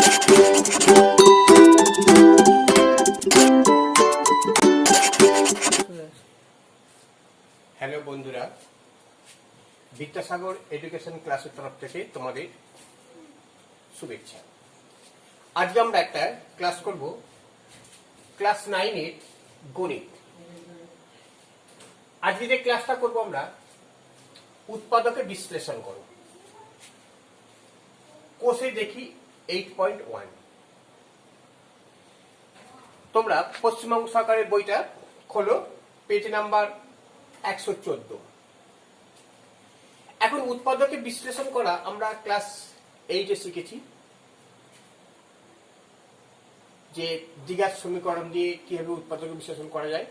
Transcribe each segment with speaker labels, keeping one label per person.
Speaker 1: Hello বন্ধুরা, Vidyasagar education ক্লাসের তরফ থেকে তোমাদের শুভেচ্ছা। আজকে আমরা একটা ক্লাস করব, ক্লাস 9-এর গণিত। আজকে যে ক্লাসটা করব আমরা উৎপাদকে বিশ্লেষণ করব। কোষে দেখি 8.1। তোমরা পশ্চিমবঙ্গ সরকারের বইটা খোলো, পেজ নাম্বার 114। এখন উৎপাদকে বিশ্লেষণ করা আমরা ক্লাস 8-এ শিখেছি, যে দ্বিঘাত সমীকরণ দিয়ে কিভাবে উৎপাদকে বিশ্লেষণ করা যায়।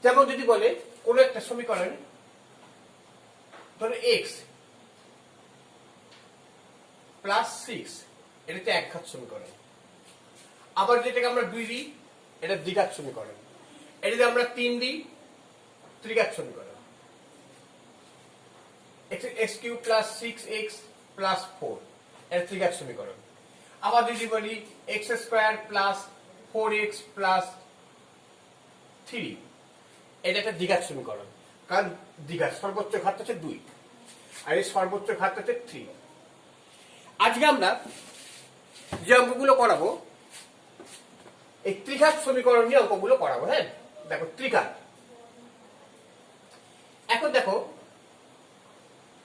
Speaker 1: যেমন যদি বলে কোন একটা সমীকরণ, ধরো x প্লাস 6, এটা হচ্ছে একঘাত সমীকরণ। আবার যেটাকে আমরা 2 দিই, এটা দ্বিঘাত সমীকরণ। এটা যদি আমরা 3 দিই, ত্রিঘাত সমীকরণ। x cube plus 6x plus 4, এটা ত্রিঘাত সমীকরণ। আবার যদি বলি x square plus 4x plus 3, এটা একটা দ্বিঘাত সমীকরণ। কারণ দ্বিঘাত সর্বোচ্চ ঘাত হচ্ছে 2 আর এই সর্বোচ্চ ঘাত হচ্ছে 3। আজকে আমরা যে অঙ্কগুলো করাবো, এই ত্রিঘাত সমীকরণ নিয়ে অঙ্কগুলো করাবো। হ্যাঁ, দেখো ত্রিঘাত। এখন দেখো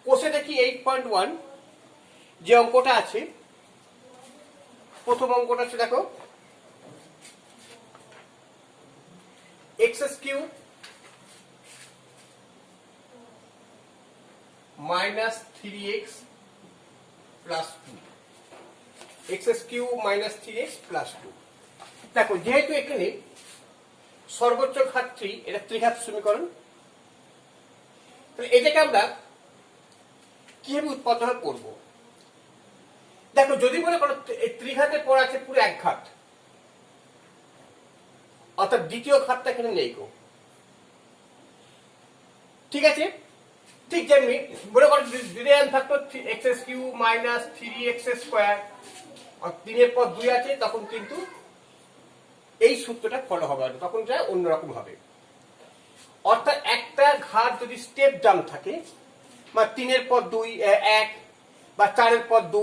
Speaker 1: কোষে দেখি 8.1 যে অঙ্কটা আছে, প্রথম অঙ্কটা হচ্ছে দেখো x³ minus 3x plus 2, x³ minus 3x plus 2। দেখো যেহেতু এখানে সর্বোচ্চ ঘাত 3, এটা ত্রিঘাত সমীকরণ, তাহলে এটাকে আমরা কিভাবে উৎপাদন করব? দেখো যদি মনে করো ত্রিঘাতের পর আছে পুরো এক ঘাত, অর্থাৎ দ্বিতীয় ঘাতটা এখানে নেই গো, ঠিক আছে? ঠিক যেমনি মনে করো যদি থাকতো x³ minus 3x স্কয়ার, আর 3 এর পর 2 আছে, তখন কিন্তু এই সূত্রটা ফলো হবে না, তখন যা অন্যরকম হবে। অর্থাৎ একটা ঘাত যদি স্টেপ ডাউন থাকে, বা 3 এর পর 2 1 বা 4 এর পর 2,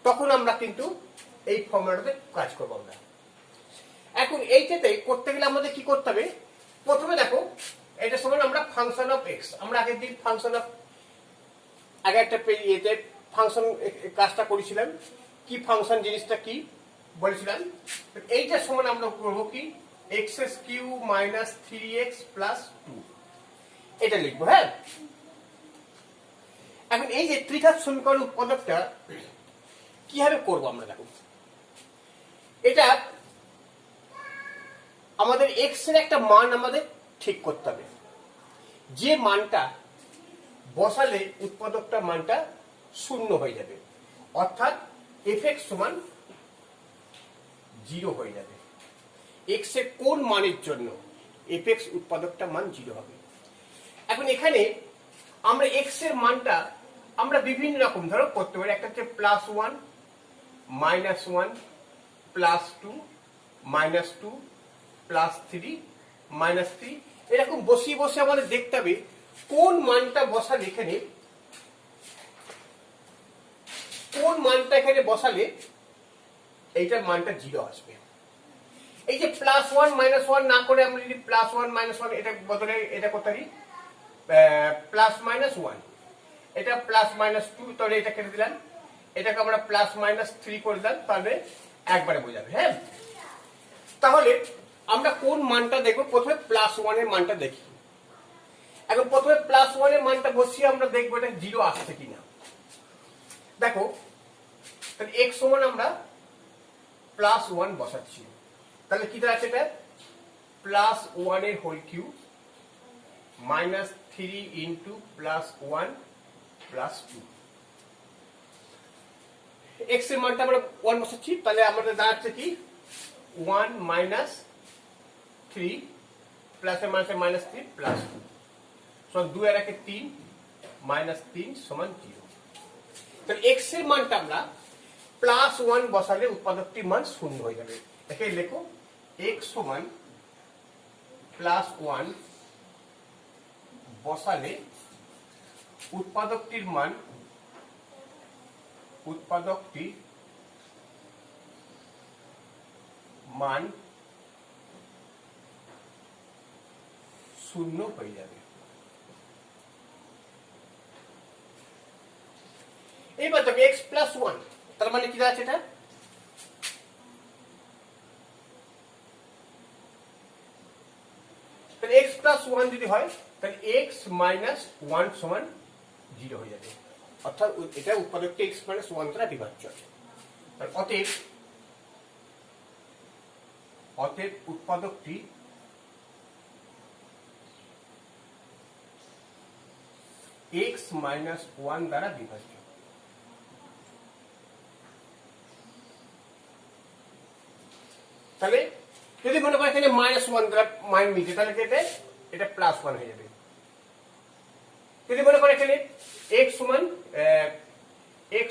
Speaker 1: তখন আমরা কিন্তু এই ফর্মুলাটাতে কাজ করবো আমরা। এখন এইটাতে করতে গেলে আমাদের কি করতে হবে? প্রথমে দেখো এটা সমান আমরা ফাংশন অফ x, আমরা আগের দিন ফাংশন অফ আগে একটা ইয়েতে ফাংশন কাজটা করেছিলাম। কি ফাংশন জিনিসটা কি বলেছিলাম? এইটা সমান আমরা করবো কি x³ minus 3x plus 2, এটা লিখবো। হ্যাঁ, এখন এই যে ত্রিঘাত সমীকরণ উৎপাদকটা কিভাবে করবো আমরা, দেখো এটা আমাদের x এর একটা মান আমাদের ঠিক করতে হবে। যে মানটা বসালে উৎপাদকটা মানটা 0 হয়ে যাবে, অর্থাৎ f(x) সমান 0 হয়ে যাবে। x এর কোন মানের জন্য f(x) উৎপাদকটা মান 0 হবে। এখন এখানে আমরা x এর মানটা আমরা বিভিন্ন রকম ধরো করতে পারি। একটা হচ্ছে +1 -1 +2 -2 +3 -3, এরকম বসিয়ে বসে আমাদের দেখতে হবে কোন মানটা বসালে এখানে, কোন মানটা এখানে বসালে এইটার মানটা 0 আসবে। এই যে +1 -1 না করে আমরা যদি +1 -1 এটা বদলে এটা করতে পারি +-1, এটা +-2, তাহলে এটা কেটে দিলাম, এটাকে আমরা +-3 করে দিলাম, তাহলে একবারে বোঝাবে। হ্যাঁ, তাহলে আমরা কোন মানটা দেখবো? প্রথমে +1 এর মানটা দেখি। এখন প্রথমে +1 এর মানটা বসিয়ে আমরা দেখবো এটা 0 আসছে কিনা। দেখো তাহলে x সমান আমরা +1 বসাচ্ছি, তাহলে কি দাঁড়াচ্ছে? এটা +1 এর হোল কিউব -3 ইন্টু +1 +2। x এর মানটা আমরা 1 বসাচ্ছি, তাহলে আমাদের দাঁড়াচ্ছে কি 1 - 3 প্লাস এর মানটা -3 প্লাস 2 সমান 2 আর 1 3 -3 সমান 0। তাহলে x এর মানটা আমরা +1 বসালে উৎপাদকটির মান শূন্য হয়ে যাবে। একে লেখো x সমান +1 বসালে উৎপাদকটির মান শূন্য হয়ে যাবে। এইবার দেখো x+1, তার মানে কি দাঁড়াচ্ছে এটা? তাহলে x+1 যদি হয় তাহলে x - 1 সমান 0 হয়ে যাবে, অর্থাৎ এটা উৎপাদকটি x - 1 দ্বারা বিভাজ্য। অতএব উৎপাদকটি x - 1 দ্বারা বিভাজ্য। তাহলে যদি মনে করেন এখানে -1 দ্বারা মান মিলছে তাহলে এটা +1 হয়ে যাবে। যদি মনে করেন এখানে x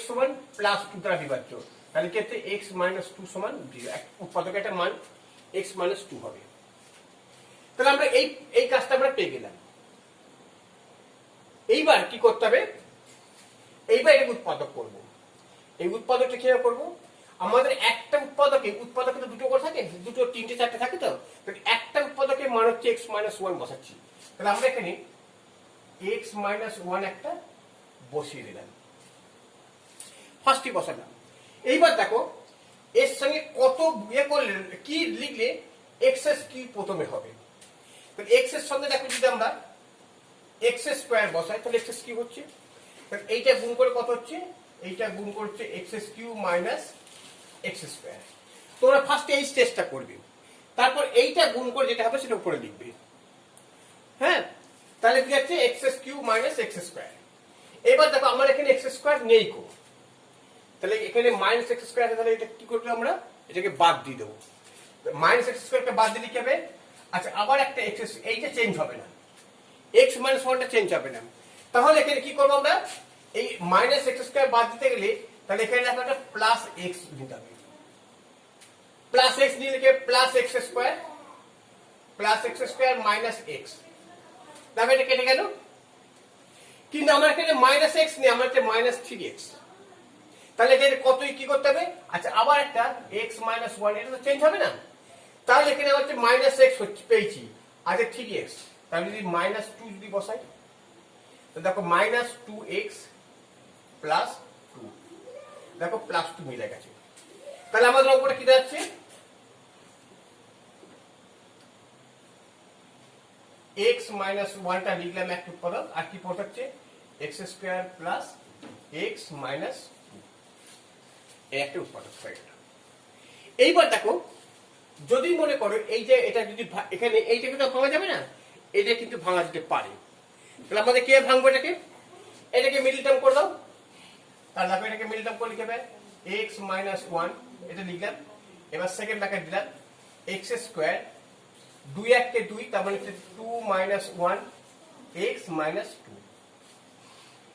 Speaker 1: সমান +2 দ্বারা বিভাজ্য, তাহলে ক্ষেত্রে x - 2 সমান 0, উৎপাদকের একটা মান x - 2 হবে। তাহলে আমরা এই কাজটা আমরা পেয়ে গেলাম। এইবার কি করতে হবে? এইবার এটা উৎপাদক করব। এই উৎপাদকটা কিভাবে করব? আমাদের একটা উৎপাদকে তো দুটো করে থাকে, দুটো, তিনটে, চারটে থাকে, তো একটা উৎপাদকের মান হচ্ছে x - 1 বসাচ্ছি। তাহলে আমরা এখানে x - 1 একটা বসিয়ে দিলাম, ফার্স্টই বসালাম। এইবার দেখো এর সঙ্গে কত করলে কি লিখলে x² প্রথমে হবে। তাহলে x এর সঙ্গে দেখো যদি আমরা x² বসাই তাহলে x³ হচ্ছে, এইটা গুণ করে কত হচ্ছে? এইটা গুণ করছে x³ - x²। তোমরা ফার্স্টে এই স্টেজটা করবে, তারপর এইটা গুণ করে যেটা হবে সেটা উপরে লিখবে। হ্যাঁ, তাহলে কি হচ্ছে x³ - x²। এবার দেখো আমার এখানে x² নেই কো, তাহলে এখানে -x² আছে, তাহলে এটা কি করবো? আমরা এটাকে বাদ দিয়ে দেবো। -x² কে বাদ দিলে কি হবে? আচ্ছা, আবার একটা x, এইটা চেঞ্জ হবে না, x - 1টা চেঞ্জ হবে না। তাহলে এখানে কি করবো আমরা? এই -x² বাদ দিতে গেলে তাহলে এখানে দেখো একটা +x নিতে হবে। +x নিয়ে লিখে +x² - x। দেখো এটা কেটে গেল, কিন্তু আমার এখানে -x নেই, আমার হচ্ছে -3x। তাহলে এখানে কতই কি করতে হবে? আচ্ছা, আবার একটা x - 1, এটা তো চেঞ্জ হবে না। তাহলে এখানে হচ্ছে -x হচ্ছে পেয়েছি, আচ্ছা 3x। তাহলে যদি -2 যদি বসাই, তো দেখো -2x + 2, দেখো +2 মিলে গেছে। তাহলে আমাদের উপরে কি দাঁড়াচ্ছে? x - 1টা লিখলাম এক উৎপাদক, আর কি পড়তে হচ্ছে x² + x - 2, এই একটা উৎপাদক হয়ে গেল। এইবার দেখো যদি মনে করো এই যে এটা যদি এখানে এইটা কিন্তু ভাঙা যাবে না, এটা কিন্তু ভাঙা যেতে পারে। তাহলে আমাদের কে ভাঙবো এটাকে? এটাকে মিডল টার্ম করে দাও। তাহলে দেখো এটাকে মিডল টার্ম করে লিখে হবে x - 1, এটা লিখলাম। এবার সেকেন্ড ব্র্যাকেট দিলাম x², 2 1 কে 2, তার মানে 2 - 1 x - 2।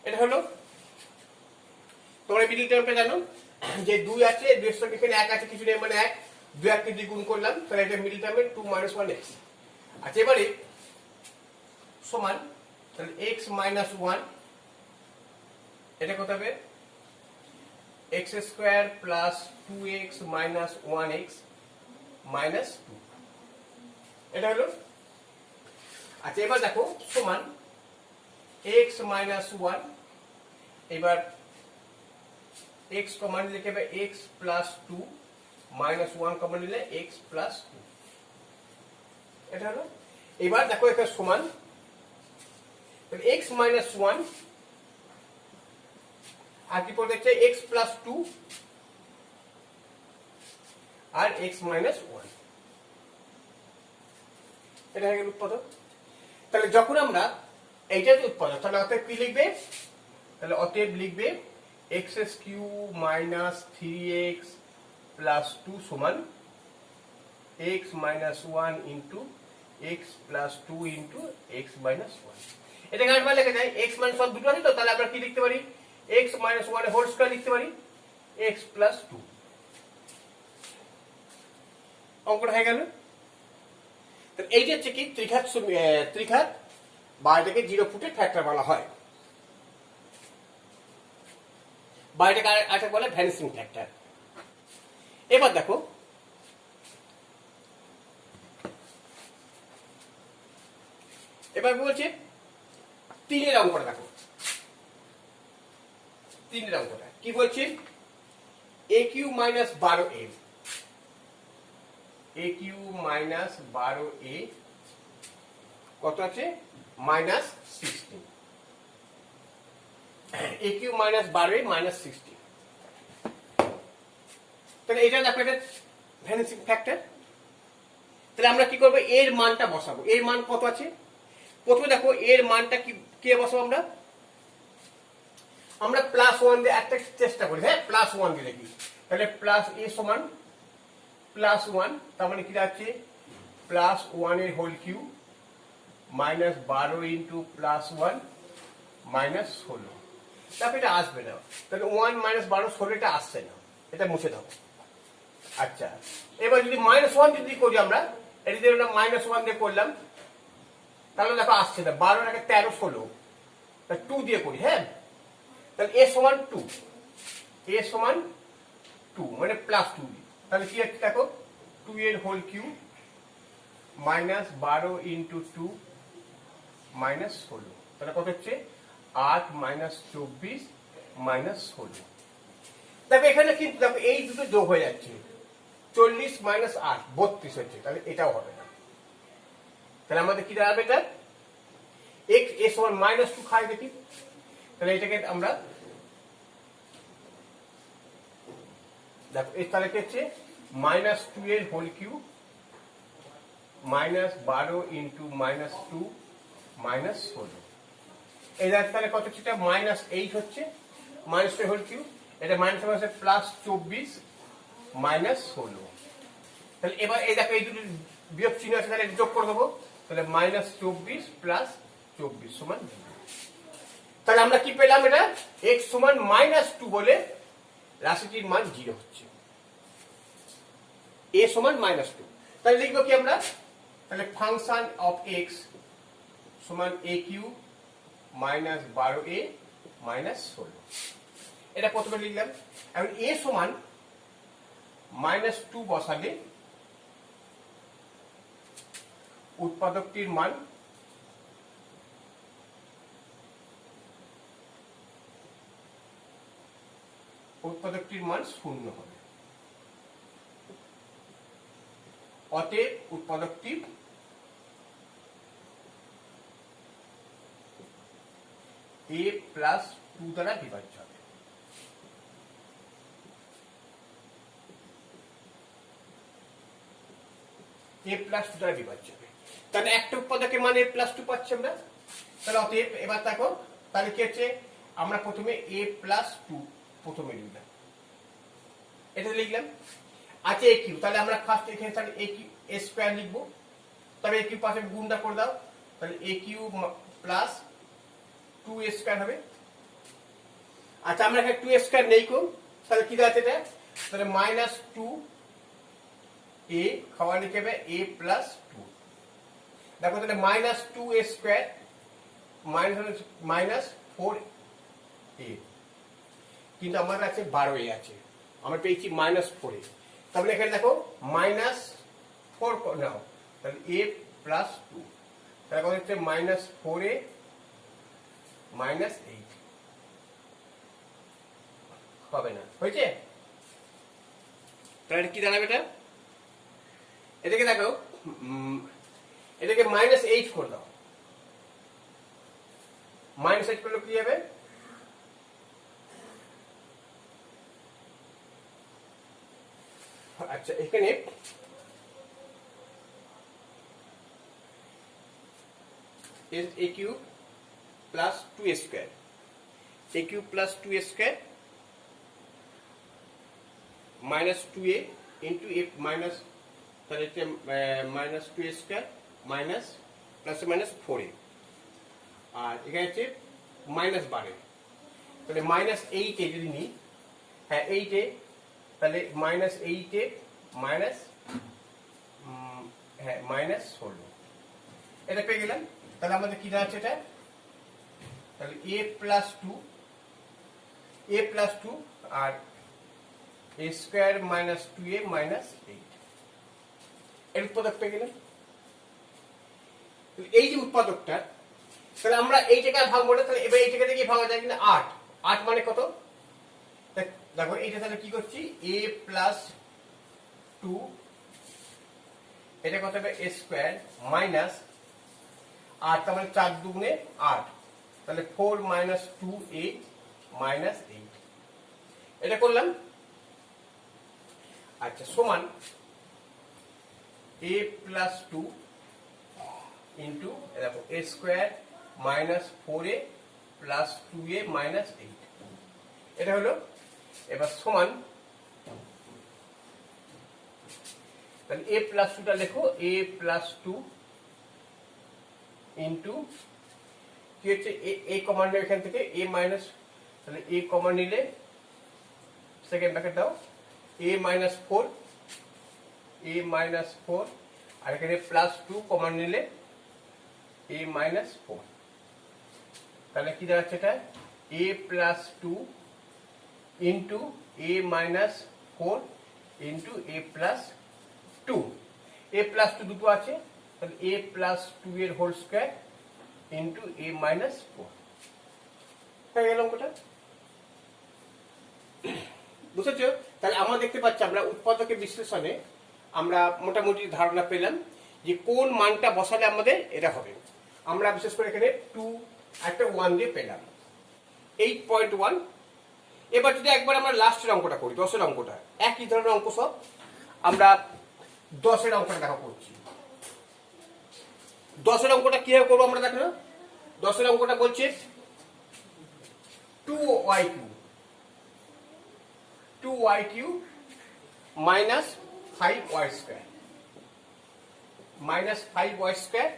Speaker 1: এটা হলো তোমরা মিডল টার্মটা জানো যে 2 আছে, 2 এর সঙ্গে এখানে 1 আছে, কিছু নেই, মানে 1, 2 1 কে 2 গুণ করলাম, তাহলে এটা মিডল টার্মে 2 - 1x। আচ্ছা, এবারে সমান, তাহলে x - 1, এটা কত হবে? x² + 2x - 1x - 2, এটা হলো। আচ্ছা, এবার দেখো সমান x - 1, এবার x কমন লিখে হবে x + 2, -1 কমন নিলে x + 2, এটা হলো। এবার দেখো এটা সমান, তাহলে x - 1 আর কি পড়ে যাচ্ছে x + 2 আর x - 1, এটা হয়ে গেল উৎপাদক। তাহলে যখন আমরা এইটা উৎপাদক, তাহলে অতএব কি লিখবে? তাহলে অতএব লিখবে x³ - 3x + 2 সমান x - 1 * x + 2 * x - 1। এটা কাটবার লেখা যায় x - 1 দুটো আছে তো, তাহলে আমরা কি লিখতে পারি? x - 1 হোল স্কয়ার লিখতে পারি। X plus two. অঙ্কটা হয়ে গেল। এই যে হচ্ছে কি ত্রিঘাত বা এটাকে 0 ফুটের ফ্যাক্টর বলা হয়, বা এটাকে আরেকটা বলে ভ্যানিসিং ফ্যাক্টর। এবার দেখো এবার বলছে 3 অঙ্কটা দেখো। 3 অঙ্কটা কি বলছে? এ কিউ মাইনাস 12a, এ কিউ মাইনাস 12a কত আছে? মাইনাস 16। এ কিউ মাইনাস 12a মাইনাস 16। তাহলে এটা দেখো, এটা ভ্যানিসিং ফ্যাক্টর। তাহলে আমরা কি করবো? এর মানটা বসাবো। এর মান কত আছে? প্রথমে দেখো এর মানটা কি বসাবো আমরা? আমরা +1 দিয়ে একটা চেষ্টা করি। হ্যাঁ, +1 দিয়ে দেখি। তাহলে প্লাস এ সমান +1, তার মানে কি যাচ্ছে? +1 এর whole cube minus 12 into +1 minus 16। তারপরে এটা আসবে না, তাহলে 1 মাইনাস 12 16 এটা আসছে না, এটা মুছে দাও। আচ্ছা, এবার যদি -1 যদি করি আমরা, এটা যদি আমরা -1 দিয়ে করলাম, তাহলে দেখো আসছে না। 12 এর 13 16, তাহলে 2 দিয়ে করি। হ্যাঁ, তাহলে এ সমান 2, এ সমান 2 মানে +2। তাহলে কি হচ্ছে দেখো, 2 এর whole cube minus 12 into 2 minus 16। তাহলে কত হচ্ছে? 8 মাইনাস 24 মাইনাস 16। দেখো এখানে কিন্তু দেখো এই দুটো যোগ হয়ে যাচ্ছে, 40 মাইনাস 8 32 হচ্ছে। তাহলে এটাও হবে না। তাহলে আমাদের কি দাঁড়াবে? এটা x এ সমান -2 খাই দেখি। তাহলে এটাকে আমরা দেখো, তাহলে কি হচ্ছে? -2 এর whole cube minus 12 into -2 minus 16। এই তাহলে কত হচ্ছে? এটা -8 হচ্ছে, -2 হোল কিউ, এটা মাইনাস হচ্ছে +24 মাইনাস 16। তাহলে এবার এই দেখো এই দুটো বিয়োগ চিহ্ন আছে, তাহলে যোগ করে দেবো। তাহলে -24 প্লাস 24 সমান 0। তাহলে আমরা কি পেলাম? এটা x সমান -2 বলে রাশিটির মান 0 হচ্ছে। a সমান -2। তাহলে লিখবো কি আমরা? তাহলে ফাংশন অফ x সমান a cube minus 12a minus 16। এটা প্রথমে লিখলাম। এখন a সমান -2 বসালে উৎপাদকটির মান শূন্য হবে। অতএব উৎপাদকটি a প্লাস 2 দ্বারা বিভাজ্য হবে। a প্লাস 2 দ্বারা বিভাজ্য হবে। তাহলে একটা উৎপাদকের মান a প্লাস 2 পাচ্ছি আমরা। তাহলে অতএব এবার দেখো, তাহলে কি হচ্ছে? আমরা প্রথমে a প্লাস 2 প্রথমে লিখলাম, এটা লিখলাম। আচ্ছা a কিউ, তাহলে আমরা ফার্স্ট এখানে তাহলে a কিউ a স্কয়ার লিখবো। তবে a কিউ পাশে গুণটা করে দাও, তাহলে a Q plus 2a square হবে। আচ্ছা, আমরা এখানে 2a স্কয়ার নেই কোন, তাহলে কি দাঁড়াচ্ছে এটা? তাহলে -2a খাওয়া লিখে হবে a প্লাস 2। দেখো তাহলে -2a স্কয়ার -4a, কিন্তু আমার কাছে 12a আছে, আমরা পেয়েছি -4a। তাহলে এখানে দেখো -4 নাও, তাহলে a প্লাস 2, তাহলে কত হচ্ছে? -4a -8 হবে না, হয়েছে? তাহলে কি দাঁড়াবে এটা? এটাকে দেখো, এটাকে -8 করে দাও। -8 করলে কি হবে? আচ্ছা, এখানে a cube plus 2a square, a cube plus 2a square -2a into a minus, তাহলে হচ্ছে -2a স্কয়ার মাইনাস প্লাসে -4a, আর এখানে হচ্ছে -12। তাহলে -8 যদি নিই, হ্যাঁ 8a, তাহলে -8a মাইনাস হ্যাঁ -16, এটা পেয়ে গেলাম। তাহলে আমাদের কি দাঁড়াচ্ছে এটা, তাহলে a প্লাস টু আর a square minus 2a minus 8, এর উৎপাদক পেয়ে গেলাম। এই যে উৎপাদকটা, তাহলে আমরা এই জায়গায় ভাঙবো না, তাহলে এবার এই জায়গা থেকে ভাঙা যায় কিনা 8, 8 মানে কত, দেখো এইটা তাহলে কি করছি, a প্লাস 2, এটা কত হবে a স্কোয়ার মাইনাস 8, তার মানে 4 দুগুণে 8, তাহলে 4 মাইনাস 2a মাইনাস 8, এটা করলাম। আচ্ছা সমান a প্লাস 2 ইন্টু দেখো a square minus 4a plus 2a minus 8, এটা হলো। এবার সমান, তাহলে a প্লাস 2টা লেখো, a প্লাস 2 ইন্টু কি হচ্ছে a কমন নেবে এখান থেকে, a মাইনাস, তাহলে a কমন নিলে সেকেন্ড ব্র্যাকেট দাও, a মাইনাস 4, a মাইনাস 4, আর এখানে প্লাস 2 কমন নিলে a মাইনাস 4, তাহলে কি দাঁড়াচ্ছে এটা, a plus 2 into a minus 4 into a plus 2, a plus 2 দুটো আছে, তাহলে a প্লাস 2 এর whole square into a minus 4, হয়ে গেল অঙ্কটা। বুঝেছো? তাহলে আমরা দেখতে পাচ্ছি, আমরা উৎপাদকের বিশ্লেষণে আমরা মোটামুটি ধারণা পেলাম যে কোন মানটা বসালে আমাদের এটা হবে। আমরা বিশেষ করে এখানে 2 একটা 1 দিয়ে পেলাম 8.1। এবার যদি একবার আমরা লাস্টের অঙ্কটা করি, 10এর অঙ্কটা, একই ধরনের অঙ্ক সব, আমরা 10এর অঙ্কটা দেখা করছি। 10এর অঙ্কটা কিভাবে করবো আমরা দেখো, 10এর অঙ্কটা বলছে 2y minus 5y square minus 5y square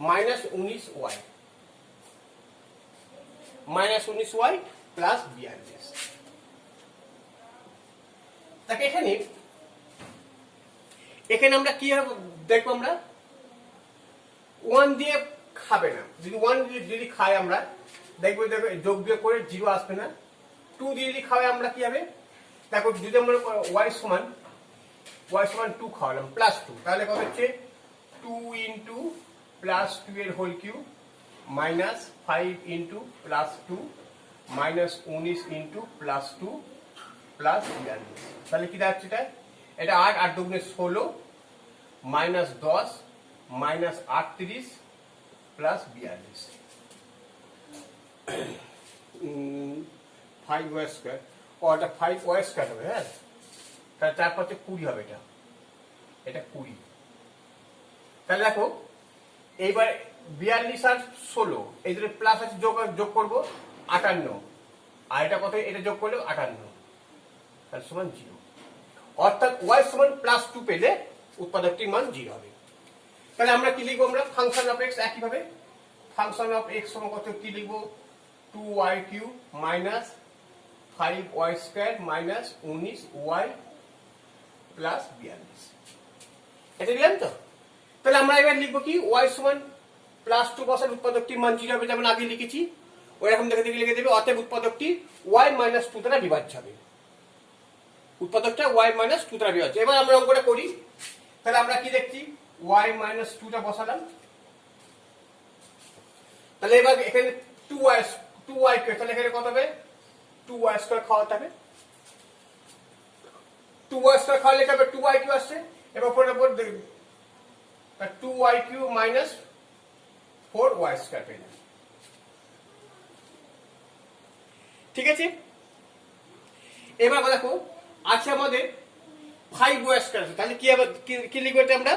Speaker 1: minus 19y plus 42। তাকে এখানে আমরা কি দেখবো, আমরা 1 দিয়ে খাবে না, যদি 1 যদি খাই আমরা দেখবো যোগ বিয়োগ করে 0 আসবে না। 2 দিয়ে যদি খাওয়াই আমরা কি হবে, দেখো যদি আমরা y সমান 2 খাওয়ালাম প্লাস 2, তাহলে কত হচ্ছে 2 ইন্টু প্লাস 2 এর whole cube minus 5 into plus 2 minus 19 into plus 2 plus 42, তাহলে কি দাঁড়াচ্ছে এটা 8, 8 দুগুণে 16 minus 10 minus 38 plus 42, 5y square, ওটা 5y স্কোয়ার হবে। হ্যাঁ, তাহলে তারপর 20 হবে, এটা 20। তাহলে দেখো এইবার 42 আর 16 এই দুটো প্লাস আছে, যোগ করবো 58, আর এটা কত, এটা যোগ করলে 58, তাহলে সমান 0। অর্থাৎ y সমান প্লাস 2 পেলে উৎপাদকটির মান 0 হবে। তাহলে আমরা কি লিখবো, আমরা ফাংশন অফ x একইভাবে ফাংশন অফ x সমান কত কি লিখবো, 2y³ minus 5y square minus 19y plus 42, এটা দিলাম তো। তাহলে আমরা এবার লিখবো কি, y সমান প্লাস 2 বসার উৎপাদকটির মান 0 হবে, যেমন আগে লিখেছি ওইরকম দেখে লিখে দেবে। অতএব উৎপাদকটি y মাইনাস 2 দ্বারা বিভাজ্য হবে, উৎপাদকটা y মাইনাস 2 দ্বারা বিভাজ্য। এবার আমরা অঙ্কটা করি, তাহলে আমরা কি দেখছি, y মাইনাস 2টা বসালাম, তাহলে এবার এখানে 2y তাহলে এখানে কত হবে, 2y স্কোয়ার খাওয়াতে হবে, 2y স্কোয়ার খাওয়ালে হবে 2y³ আসছে, এবার পরে 2y³ মাইনাস 4y স্কোয়ার পেলাম। ঠিক আছে, এবার দেখো আছে আমাদের 5y স্কোয়ার, তাহলে কি লিখবো এটা আমরা,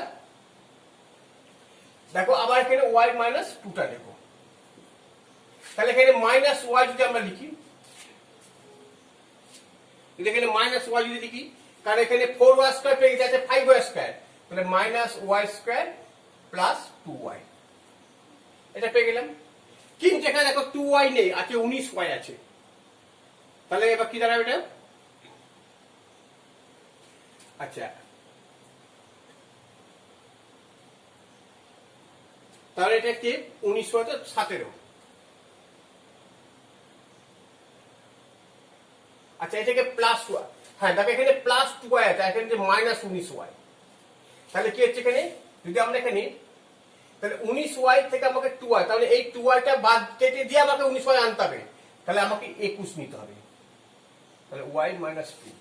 Speaker 1: দেখো আবার এখানে y মাইনাস 2টা লিখবো, তাহলে এখানে মাইনাস y যদি আমরা লিখি, এখানে মাইনাস y যদি লিখি, কারণ এখানে 4y স্কোয়ার পেয়ে গেছে, 5y স্কোয়ার, তাহলে minus y square plus 2y, এটা পেয়ে গেলাম। কিন্তু এখানে দেখো 2y নেই, আছে 19y আছে, তাহলে এবার কি দাঁড়াবে এটা, আচ্ছা, তাহলে এটা কি 1917। আচ্ছা, এটাকে প্লাস, হ্যাঁ দেখো এখানে প্লাস 2y আছে, এখানে যে মাইনাস 19y, তাহলে কি হচ্ছে এখানে যদি আমরা এখানে তাহলে 19y থেকে আমাকে 2y, তাহলে এই 2yটা বাদ কেটে দিয়ে আমাকে 19y আনতে হবে, তাহলে আমাকে 21 নিতে হবে, তাহলে y মাইনাস 2,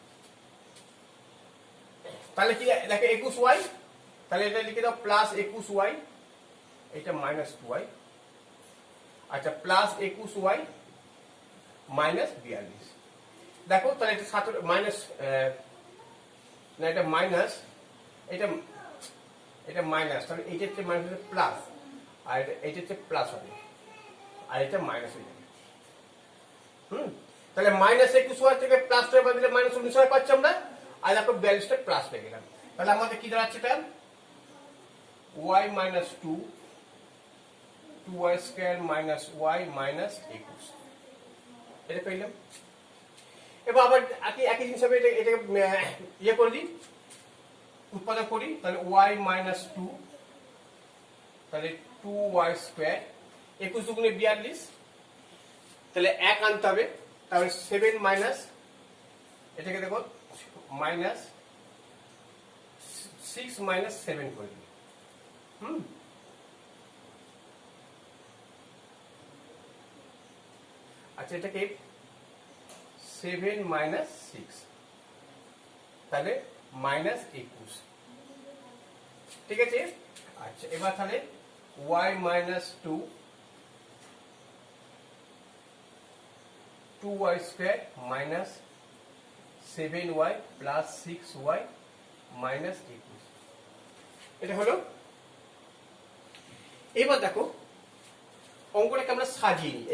Speaker 1: তাহলে কি দেখো 21y, তাহলে এটা লিখে দাও প্লাস 21y, এটা মাইনাস 2y, আচ্ছা প্লাস 21y মাইনাস 42, দেখো তাহলে এটা 7 মাইনাস, না এটা মাইনাস, এটা এটা মাইনাস, তাহলে এইটা হচ্ছে মাইনাস প্লাস, আর এটা হচ্ছে প্লাস হবে, আর এটা মাইনাস হয়ে যাবে। তাহলে মাইনাস 21y থেকে প্লাস টা বদলে মাইনাস 19y পাচ্ছি আমরা, আর দেখো 42টা প্লাস পেয়ে গেলাম, তাহলে আমাদের কি দাঁড়াচ্ছে এটা y minus 2, 2y square minus y minus 21, এটা পেলাম। এবার আবার একই জিনিস হবে, এটাকে ইয়ে করে দিই, উৎপাদন করি, তাহলে y মাইনাস 2, তাহলে 2y স্কয়ার, 21 দুগুণে 42, তাহলে 1 আনতে হবে, তাহলে 7 মাইনাস, এটাকে দেখো মাইনাস 6 মাইনাস 7 করে দিই। আচ্ছা, এটাকে 7 মাইনাস 6, তাহলে মাইনাস 21, ঠিক আছে। আচ্ছা, এবার তাহলে y minus 2, 2y square minus 7y plus 6y minus 21, এটা হলো। এবার দেখো অঙ্কটাকে আমরা সাজিয়ে নিই,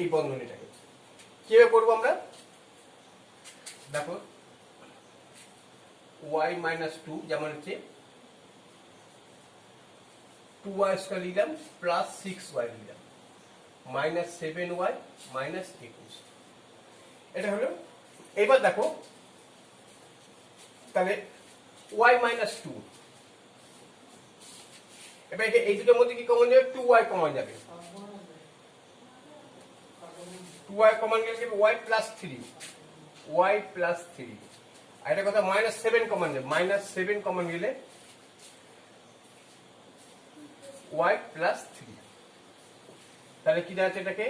Speaker 1: এই বন্ধনীটাকে কিভাবে করবো আমরা, দেখো y মাইনাস 2 যেমন হচ্ছে 2y স্কয়ার নিলাম প্লাস 6y নিলাম মাইনাস 7y মাইনাস 21, এটা হলো। এবার দেখো তাহলে y মাইনাস 2, এবার এই দুটোর মধ্যে কি কমন যাবে, 2y কমন যাবে, 2y কমন গেলে y প্লাস 3, y প্লাস 3, আর এটা কথা মাইনাস 7 কমন যাবে, মাইনাস 7 কমন গেলে y প্লাস 3, তাহলে কি দাঁড়াচ্ছে এটাকে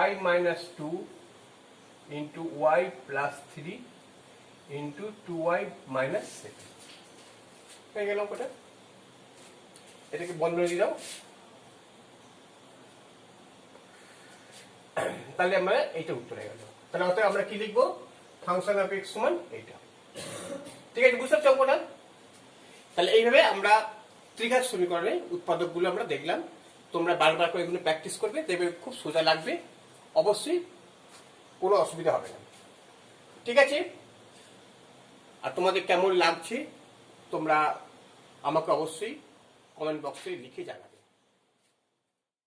Speaker 1: y minus 2 into y plus 3 into 2y minus 7 হয়ে গেল ওটা। এটাকে বন্ধনী দিয়ে দাও, তাহলে আমরা এইটা উত্তর হয়ে গেল। তাহলে অতএব আমরা কি লিখবো, ফাংশন অফ x সমান এইটা, ঠিক আছে, বুঝতে পারছো অঙ্কটা। তাহলে এইভাবে আমরা ত্রিঘাত সমীকরণের উৎপাদকগুলো আমরা দেখলাম, তোমরা বারবার করে এগুলো প্র্যাকটিস করবে, দেখবে খুব সোজা লাগবে, অবশ্যই কোনো অসুবিধা হবে না, ঠিক আছে। আর তোমাদের কেমন লাগছে তোমরা আমাকে অবশ্যই কমেন্ট বক্সে লিখে জানাবে।